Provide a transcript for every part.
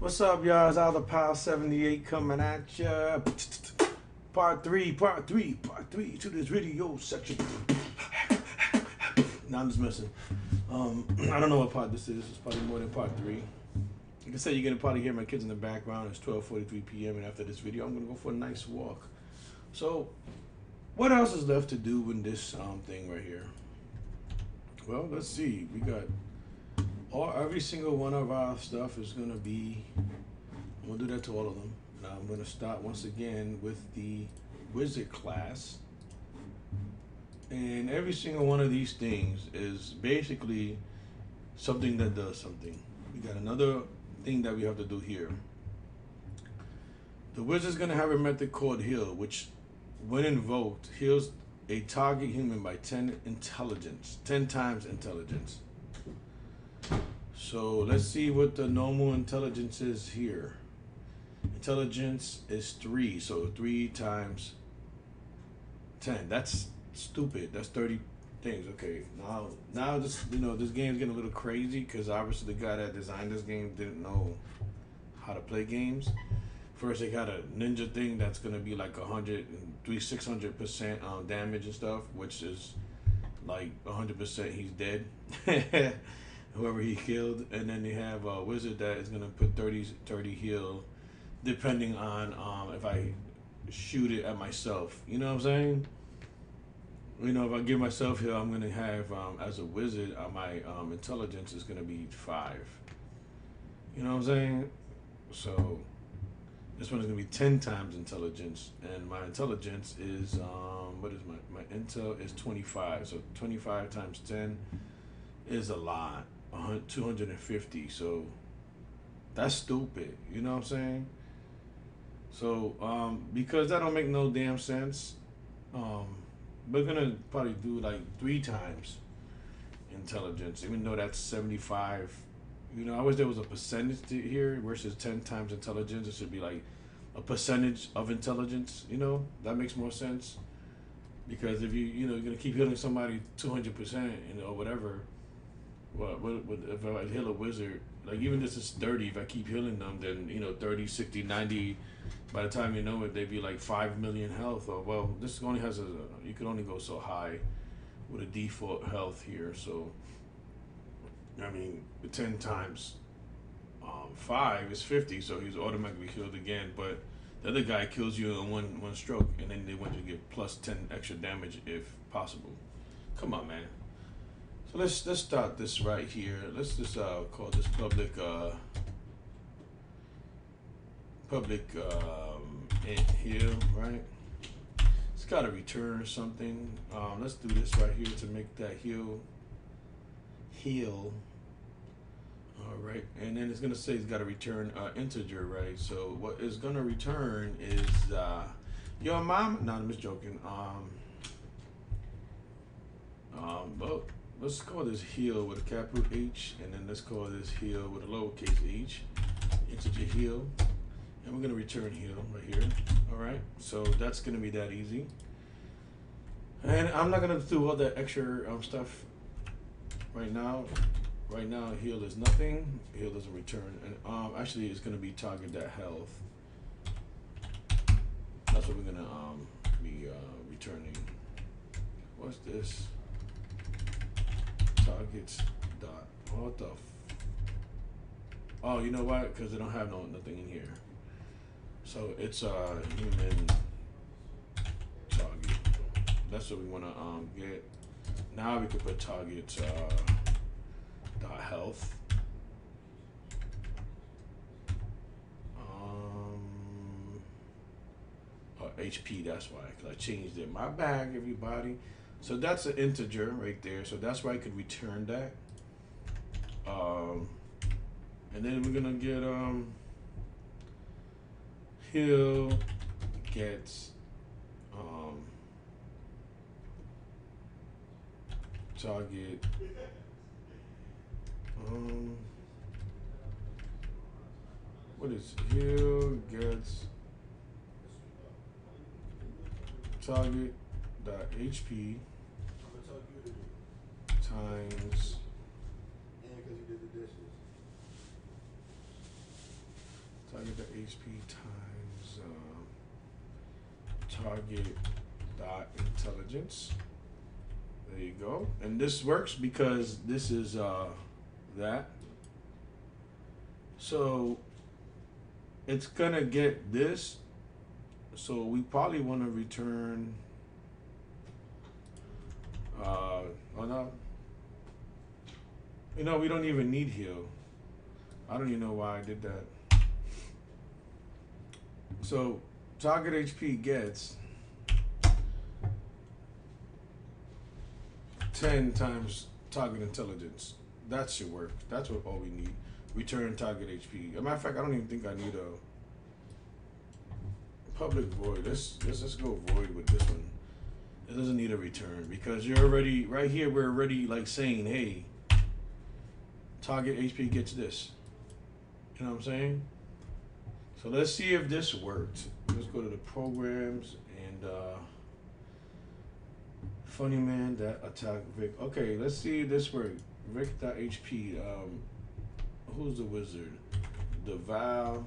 What's up, y'all? It's Alpha Power 78 coming at ya. Part 3 to this video section. Now I'm just messing. I don't know what part this is. It's probably more than part 3. Like I said, you're gonna probably hear my kids in the background. It's 12:43 p.m. and after this video, I'm gonna go for a nice walk. So, what else is left to do in this thing right here? Well, let's see. We got every single one of our stuff is gonna be. I'm gonna do that to all of them. Now I'm gonna start once again with the wizard class, and every single one of these things is basically something that does something. We got another thing that we have to do here. The wizard's gonna have a method called heal, which, when invoked, heals a target human by 10 intelligence, 10 times intelligence. So let's see what the normal intelligence is here. Intelligence is 3, so 3 times 10. That's stupid. That's 30 things. Okay, now this this game's getting a little crazy because obviously the guy that designed this game didn't know how to play games. First, they got a ninja thing that's gonna be like 600% damage and stuff, which is like 100% he's dead. Whoever he killed, and then they have a wizard that is gonna put 30 heal, depending on if I shoot it at myself. You know what I'm saying? If I give myself heal, I'm gonna have as a wizard, my intelligence is gonna be 5. You know what I'm saying? So this one is gonna be 10 times intelligence, and my intelligence is what is my intel is 25. So 25 times 10 is a lot. 250. So that's stupid. You know what I'm saying? So because that don't make no damn sense, we're gonna probably do like 3 times intelligence, even though that's 75. I wish there was a percentage here versus 10 times intelligence. It should be like a percentage of intelligence. That makes more sense, because if you're gonna keep hitting somebody 200%, or whatever. What if I heal a wizard? Like, even this is 30. If I keep healing them, then 30, 60, 90. By the time you know it, they'd be like 5 million health. Or, well, this only has you can only go so high with a default health here. So I mean, 10 times 5 is 50. So he's automatically healed again. But the other guy kills you in one stroke, and then they want you to give plus 10 extra damage if possible. Come on, man. So let's start this right here. Let's just call this public heal, right? It's got to return something. Let's do this right here to make that heal. All right, and then it's gonna say it's got to return integer, right? So what it's gonna return is your mom. No, I'm just joking. Well, let's call this heal with a capital H, and then let's call this heal with a lowercase h, integer heal, and we're gonna return heal right here. All right, so that's gonna be that easy, and I'm not gonna do all that extra stuff right now. Right now, heal is nothing. Heal doesn't return, and actually, it's gonna be target that health. That's what we're gonna be returning. What's this? Targets dot. What the? Oh, you know what? Because they don't have nothing in here. So it's a human target. That's what we want to get. Now we can put targets dot health. Or HP. That's why, because I changed it. My bag, everybody. So that's an integer right there. So that's why I could return that. And then we're gonna get heal gets target what is heal gets target dot HP times HP times target dot intelligence. There you go. And this works because this is that. So it's gonna get this. So we probably want to return. Oh no. You know, we don't even need heal. I don't even know why I did that. So target HP gets 10 times target intelligence. That should work. That's what all we need. Return target HP. As a matter of fact, I don't even think I need a public void. Let's go void with this one. It doesn't need a return because you're already right here. We're already like saying, hey, target HP gets this. You know what I'm saying? So let's see if this worked. Let's go to the programs and funny man that attack Vic. Okay, let's see if this worked. Vic.HP. Who's the wizard? The Val.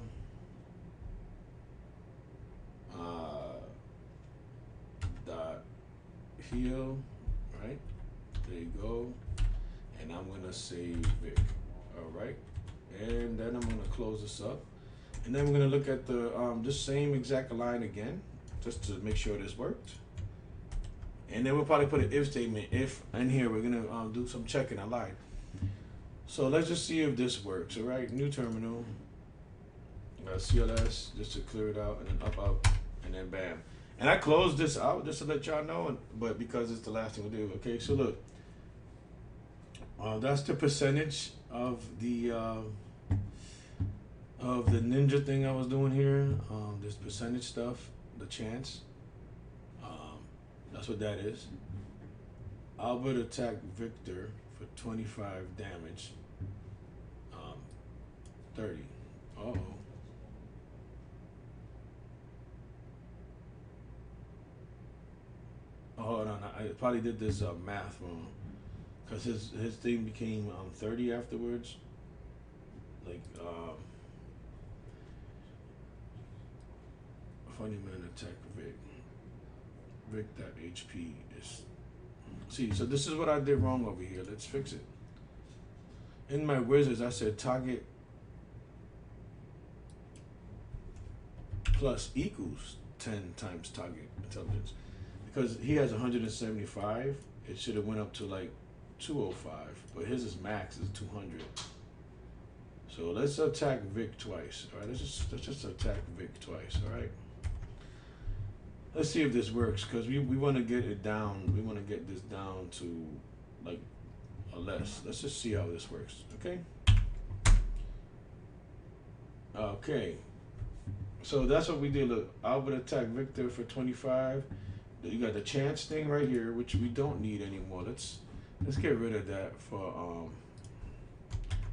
Dot heal. Right. There you go. And I'm gonna save Vic. All right. And then I'm gonna close this up. And then we're gonna look at the this same exact line again, just to make sure this worked. And then we'll probably put an if statement. If in here we're gonna do some checking. I lied. So let's just see if this works. All right, new terminal. CLS just to clear it out, and then up, and then bam. And I closed this out just to let y'all know, but because it's the last thing we do. Okay, so look, that's the percentage of the ninja thing I was doing here. This percentage stuff, the chance. That's what that is. Albert attack Victor for 25 damage. 30. Uh-oh. Oh, hold on. I probably did this math wrong. Because his thing became 30 afterwards. Like, funny man attack Vic. Vic.HP is. See, so this is what I did wrong over here. Let's fix it. In my wizards, I said target plus equals 10 times target intelligence. Because he has 175, it should have went up to like 205, but his is max is 200. So let's attack Vic twice. All right, let's just attack Vic twice. All right. Let's see if this works because we want to get it down. We want to get this down to like a less. Let's just see how this works. Okay. Okay. So that's what we did. Look, Albert attack Victor for 25. You got the chance thing right here, which we don't need anymore. Let's get rid of that for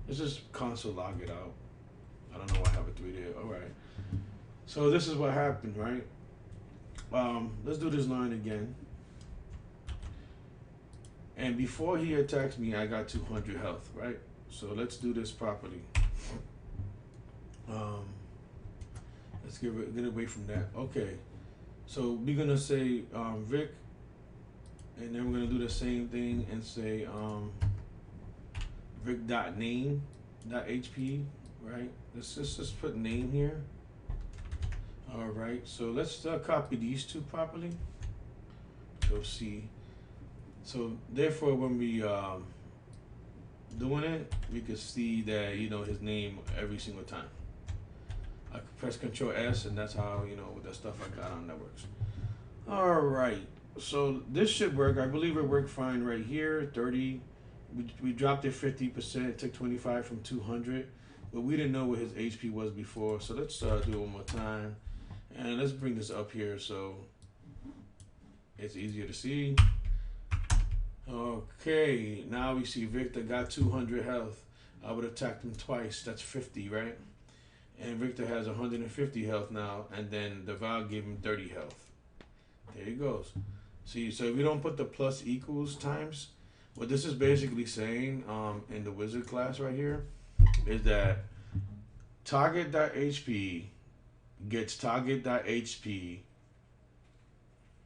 let's just console log it out. I don't know why I have a 3 there. All right. So this is what happened, right? Let's do this line again. And before he attacks me, I got 200 health, right? So let's do this properly. Let's get away from that. Okay. So we're gonna say Vic, and then we're gonna do the same thing and say Vic.name.HP, right? Let's just put name here. All right. So let's copy these two properly. So C. So therefore, when we doing it, we can see that his name every single time. I can press Control S, and that's how with that stuff I got on networks. All right, so this should work. I believe it worked fine right here. 30. We dropped it 50%. It took 25 from 200, but we didn't know what his HP was before. So let's do it one more time, and let's bring this up here so it's easier to see. Okay, now we see Victor got 200 health. I would attack him twice. That's 50, right? And Victor has 150 health now, and then the Val gave him 30 health. There he goes. See, so if we don't put the plus equals times, what this is basically saying in the wizard class right here is that target.HP gets target.hp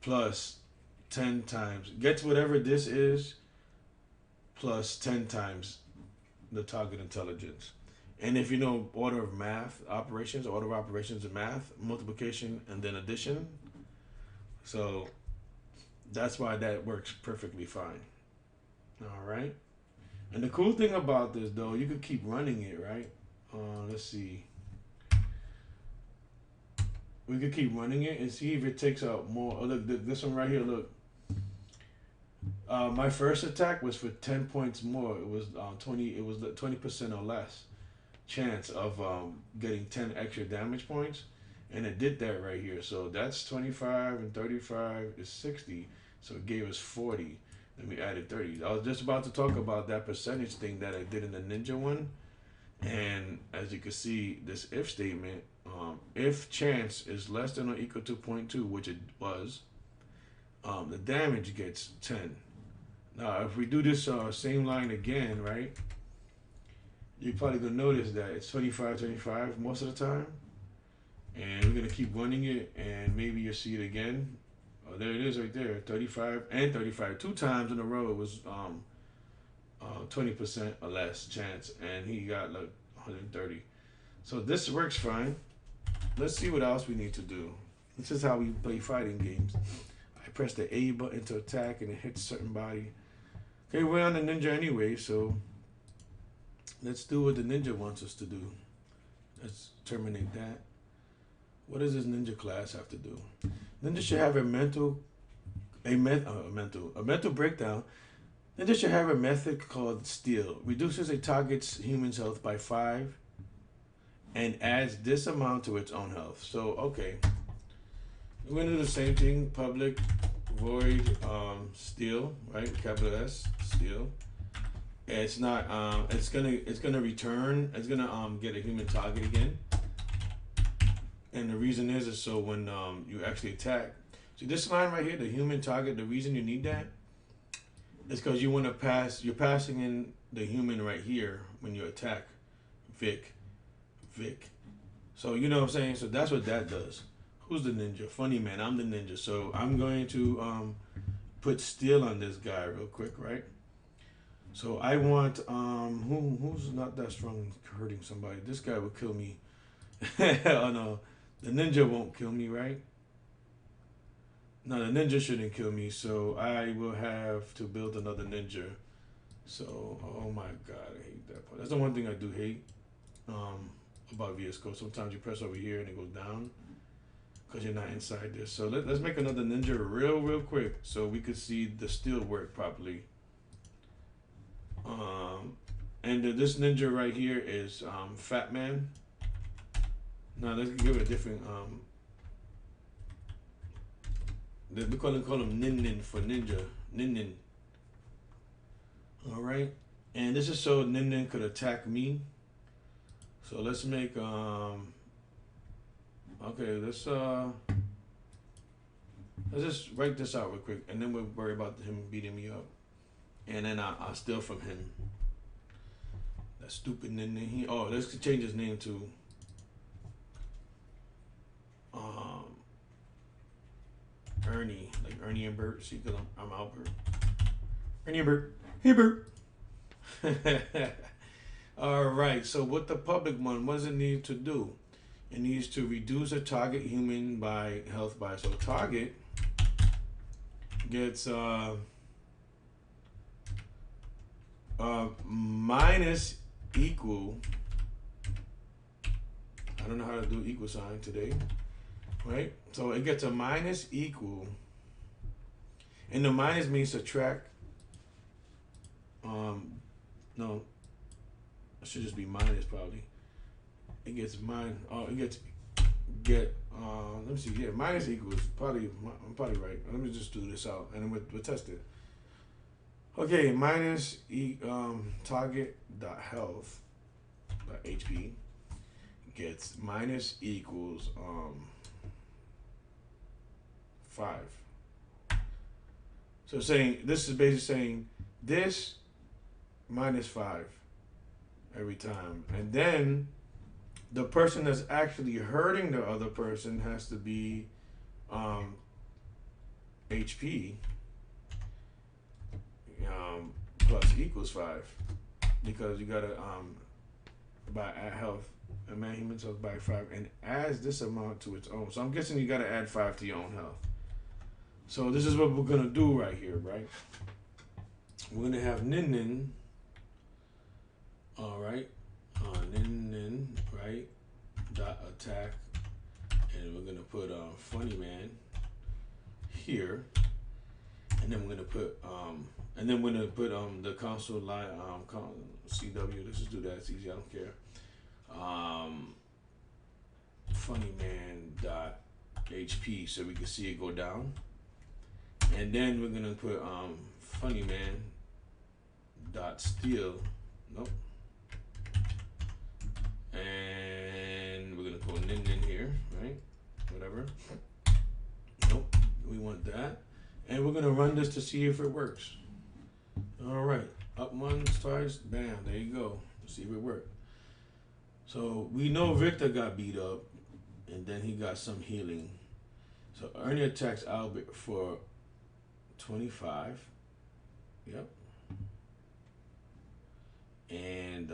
plus 10 times, gets whatever this is plus 10 times the target intelligence. And if you know order of operations in math, multiplication and then addition, so that's why that works perfectly fine. All right. And the cool thing about this, though, you could keep running it, right? Let's see. We could keep running it and see if it takes out more. Oh, look, this one right here. Look, my first attack was for 10 points more. It was 20. It was 20% or less chance of getting 10 extra damage points, and it did that right here. So that's 25 and 35 is 60. So it gave us 40. Then we added 30. I was just about to talk about that percentage thing that I did in the ninja one, and as you can see, this if statement. If chance is less than or equal to zero point 0.2, which it was, the damage gets 10. Now, if we do this same line again, right, you're probably going to notice that it's 25 most of the time. And we're going to keep running it, and maybe you'll see it again. Oh, there it is right there, 35 and 35. 2 times in a row it was 20% or less chance, and he got like 130. So this works fine. Let's see what else we need to do. This is how we play fighting games. I press the A button to attack and it hits certain body. Okay, we're on the ninja anyway, so let's do what the ninja wants us to do. Let's terminate that. What does this ninja class have to do? Ninja should have a mental breakdown. Ninja should have a method called steal. Reduces a target's human's health by 5 and adds this amount to its own health. So, okay. We're gonna do the same thing. Public void steal, right? Capital S, steal. It's not it's gonna return, it's gonna get a human target again. And the reason is so when you actually attack. See this line right here, the human target, the reason you need that is because you want to pass, you're passing in the human right here when you attack. Vic. So you know what I'm saying? So that's what that does. Who's the ninja? Funny man, I'm the ninja. So I'm going to put steal on this guy real quick, right? So I want who's not that strong hurting somebody. This guy will kill me. Oh no. The ninja won't kill me, right? No, the ninja shouldn't kill me, so I will have to build another ninja. So, oh my god, I hate that part. That's the one thing I do hate about VS Code. Sometimes you press over here and it goes down because you're not inside this. So let's make another ninja real quick so we could see the steel work properly. And this ninja right here is Fat Man. Now let's give it a different we call him Nin for ninja. Nin. Alright. And this is so Nin could attack me. So let's make okay, let's just write this out real quick and then we'll worry about him beating me up. And then I'll steal from him. That stupid Nin. Let's change his name to Ernie, like Ernie and Bert. See, because I'm Albert. Ernie and Bert. Hey, Bert. All right. So what the public one, what does it need to do? It needs to reduce a target human by health by. So target gets minus equal. I don't know how to do equal sign today. Right? So it gets a minus equal. And the minus means subtract. No. It should just be minus probably. It gets let me see, yeah, minus equals I'm probably right. Let me just do this out and then we'll test it. Okay, minus target dot health dot HP gets minus equals 5. So this is basically saying this minus 5 every time, and then the person that's actually hurting the other person has to be um, HP plus equals 5 because you gotta by add health and man human health by 5 and adds this amount to its own. So I'm guessing you gotta add 5 to your own health. So this is what we're gonna do right here, right? We're gonna have Nin Nin. All right, Nin Nin, right? Dot attack, and we're gonna put Funny Man here, and then we're gonna put the console line CW. Let's just do that. It's easy. I don't care. Funny Man dot HP, so we can see it go down, and then we're gonna put Funny Man dot steal. Nope. And we're gonna put Nin Nin here, right? Whatever. Nope. We want that. And we're gonna run this to see if it works. Alright. Up once, twice, bam, there you go. See if it worked. So we know Victor got beat up and then he got some healing. So Ernie attacks Albert for 25. Yep. And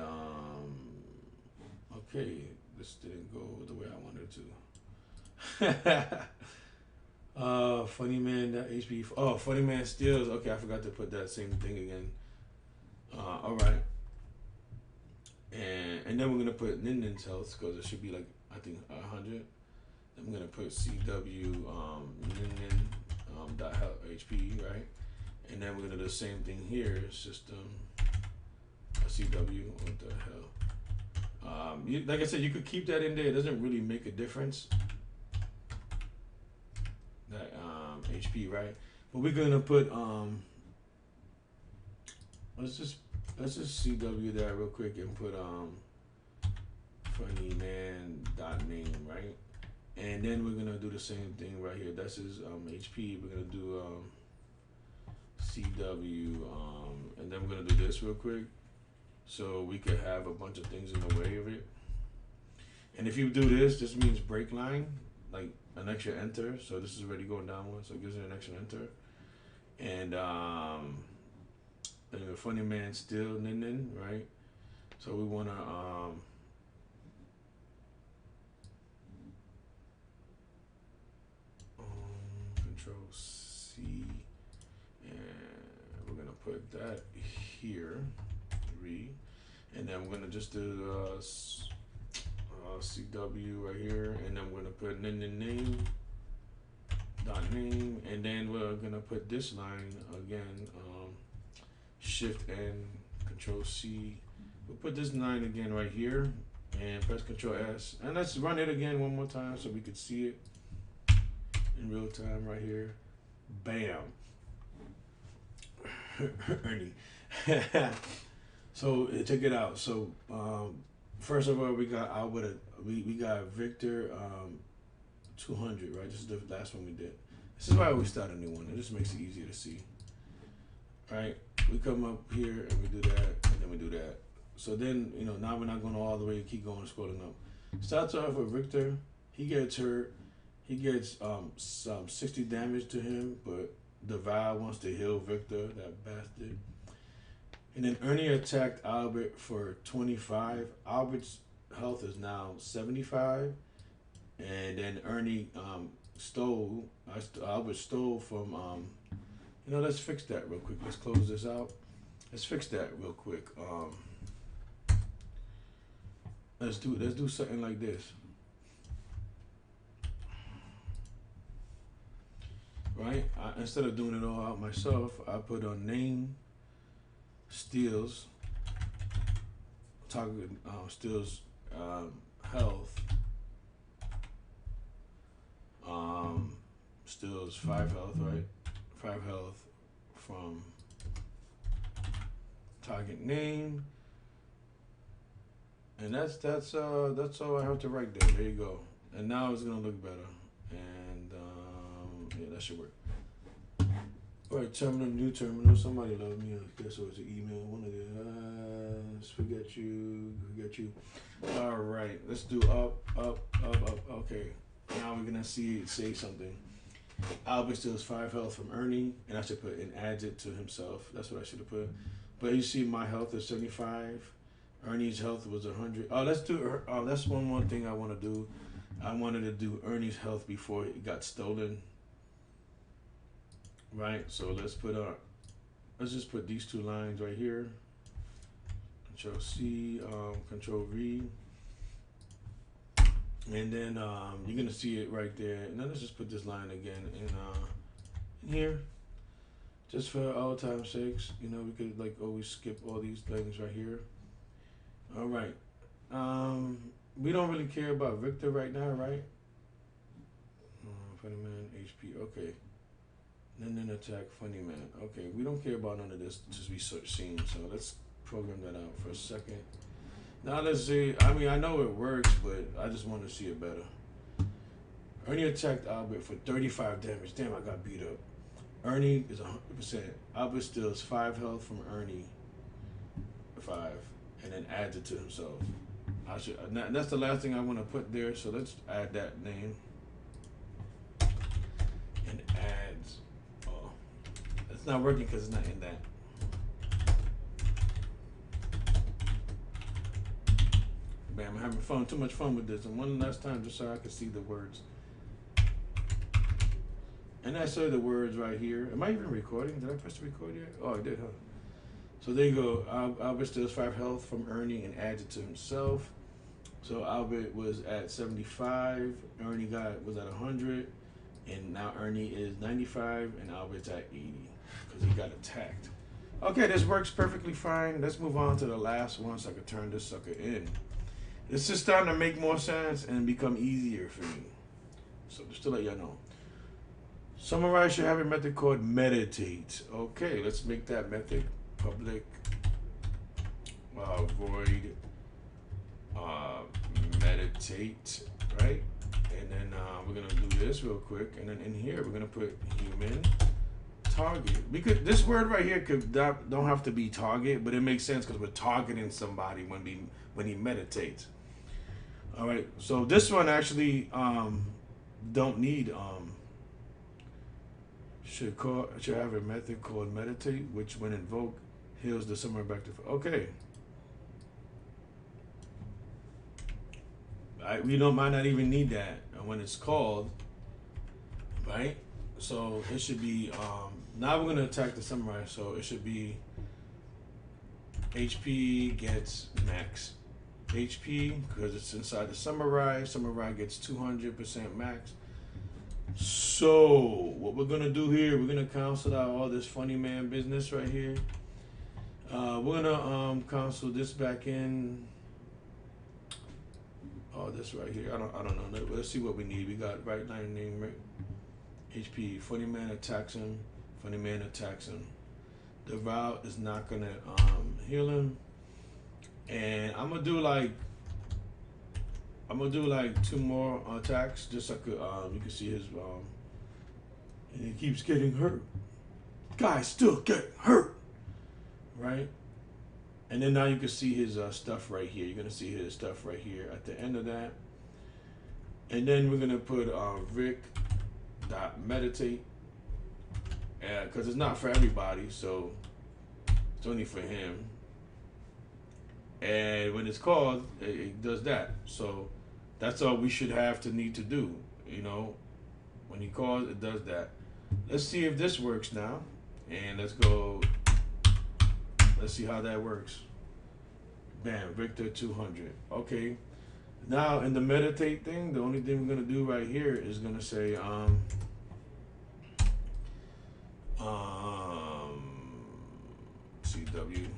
okay, this didn't go the way I wanted it to. Funny Man that HP. Oh, Funny Man steals. Okay, I forgot to put that same thing again. All right. And then we're gonna put Nin Nin's health because it should be like I think 100. Then I'm gonna put CW Nin Nin dot health HP, right? And then we're gonna do the same thing here. System CW. What the hell? Like I said, you could keep that in there. It doesn't really make a difference. That HP, right? But we're gonna put let's just CW that real quick and put Funny Man dot name, right? And then we're gonna do the same thing right here. That's his HP. We're gonna do CW and then we're gonna do this real quick. So we could have a bunch of things in the way of it. And if you do this means break line, like an extra enter. So this is already going downward, so it gives it an extra enter. And the Funny Man still Nin Nin, right? So we wanna Control C, and we're gonna put that here. And then we're gonna just do CW right here, and then we're gonna put Nin Nin name dot name, and then we're gonna put this line again, Shift N, Control C. We'll put this line again right here, and press Control S, and let's run it again one more time so we could see it in real time right here. Bam. Ernie. So check it out. So first of all, we got Albert. We got Victor 200, right? This is the last one we did. This is why we start a new one. It just makes it easier to see. Right? We come up here and we do that, and then we do that. So then, now we're not going all the way. Keep going, scrolling up. Starts off with Victor. He gets hurt. He gets some 60 damage to him, but Deval wants to heal Victor, that bastard. And then Ernie attacked Albert for 25. Albert's health is now 75. And then Ernie Albert stole from, let's fix that real quick. Let's close this out. Let's fix that real quick. Let's do something like this. Right? Instead of doing it all out myself, I put on name steals, target steals health, steals 5 health, right? 5 health from target name, and that's all I have to write there. There you go. And now it's gonna look better, and yeah, that should work. All right, terminal, new terminal. Somebody love me. I guess it was an email. One of the forget you, forget you. All right, let's do up, up, up, up. Okay, now we're gonna see it say something. Albert steals 5 health from Ernie, and I should put and adds it to himself. That's what I should have put. But you see, my health is 75. Ernie's health was 100. Oh, let's do. That's one more thing I want to do. I wanted to do Ernie's health before it got stolen. Right. So let's put let's just put these two lines right here. Control C, Control V, and then you're gonna see it right there. And then let's just put this line again in here, just for all time's sakes. You know, we could like always skip all these things right here. All right. We don't really care about Victor right now, right? Funny man, HP. Okay. And then attack funny man. Okay, we don't care about none of this to be seen. So let's program that out for a second. Now let's see. I mean, I know it works, but I just want to see it better. Ernie attacked Albert for 35 damage. Damn, I got beat up. Ernie is 100%. Albert steals 5 health from Ernie. 5, and then adds it to himself. I should. That's the last thing I want to put there. So let's add that name. And adds. Oh, it's not working because it's not in that. Man, I'm having fun. Too much fun with this. And one last time, just so I can see the words. And I saw the words right here. Am I even recording? Did I press the record yet? Oh, I did, huh? So there you go. Albert steals 5 health from Ernie and adds it to himself. So Albert was at 75. Ernie was at 100. And now Ernie is 95 and Albert's at 80 because he got attacked. Okay, this works perfectly fine. Let's move on to the last one so I can turn this sucker in. This is starting to make more sense and become easier for me. So just to let y'all know. Summarize should have a method called meditate. Okay, let's make that method public void meditate, right? And then we're gonna do this real quick, and then in here we're gonna put human target. Because this word right here don't have to be target, but it makes sense because we're targeting somebody when he meditates. All right, so this one actually don't need should have a method called meditate, which when invoked heals the summary back to okay. We might not even need that when it's called, right? So it should be now we're gonna attack the summarize. So it should be HP gets max HP because it's inside the summarize. Summarize gets 200% max. So what we're gonna do here, we're gonna cancel out all this funny man business right here. We're gonna cancel this back in. Oh, this right here. I don't know. Let's see what we need. We got right line name, right? HP. Funny man attacks him. Funny man attacks him. The route is not gonna heal him. And I'm gonna do like 2 more attacks just so I could you can see his and he keeps getting hurt. Guys still get hurt. Right? And then now you can see his stuff right here. You're gonna see his stuff right here at the end of that. And then we're gonna put Rick.meditate. Because it's not for everybody, so it's only for him. And when it's called, it does that. So that's all we should have to need to do. You know, when he calls, it does that. Let's see if this works now. And let's go. Let's see how that works. Bam, Victor 200. Okay. Now in the meditate thing, the only thing we're gonna do right here is gonna say CW,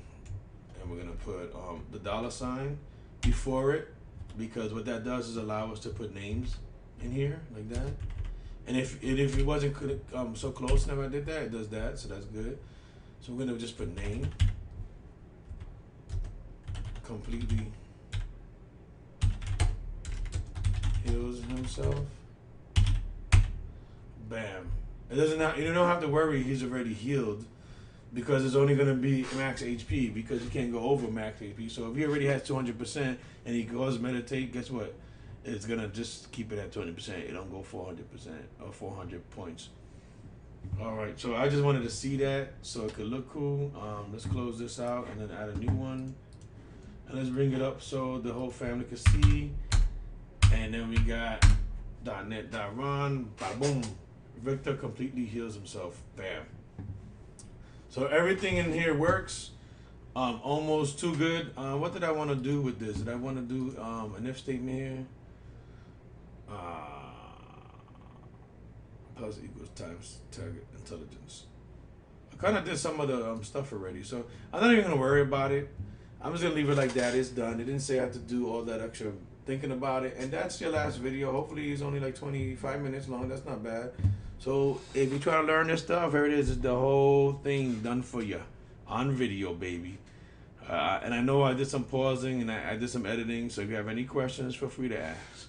and we're gonna put the $ before it, because what that does is allow us to put names in here like that. And if it wasn't so close, never I did that, it does that, so that's good. So we're gonna just put name completely heals himself. Bam. It doesn't have, you don't have to worry he's already healed because it's only going to be max HP because you can't go over max HP. So if he already has 200% and he goes meditate, guess what? It's going to just keep it at 20%. It don't go 400% or 400 points. All right, so I just wanted to see that so it could look cool. Let's close this out and then add a new one. And let's bring it up so the whole family can see. And then we got .net.run, bada boom. Victor completely heals himself. Bam. So everything in here works. Almost too good. What did I want to do with this? Did I want to do an if statement here? Plus equals times target intelligence. I kind of did some of the stuff already, so I'm not even gonna worry about it. I'm just gonna leave it like that. It's done. It didn't say I have to do all that extra thinking about it. And that's your last video. Hopefully it's only like 25 minutes long. That's not bad. So if you try to learn this stuff, here it is. It's the whole thing done for you on video, baby. And I know I did some pausing and I did some editing. So if you have any questions, feel free to ask.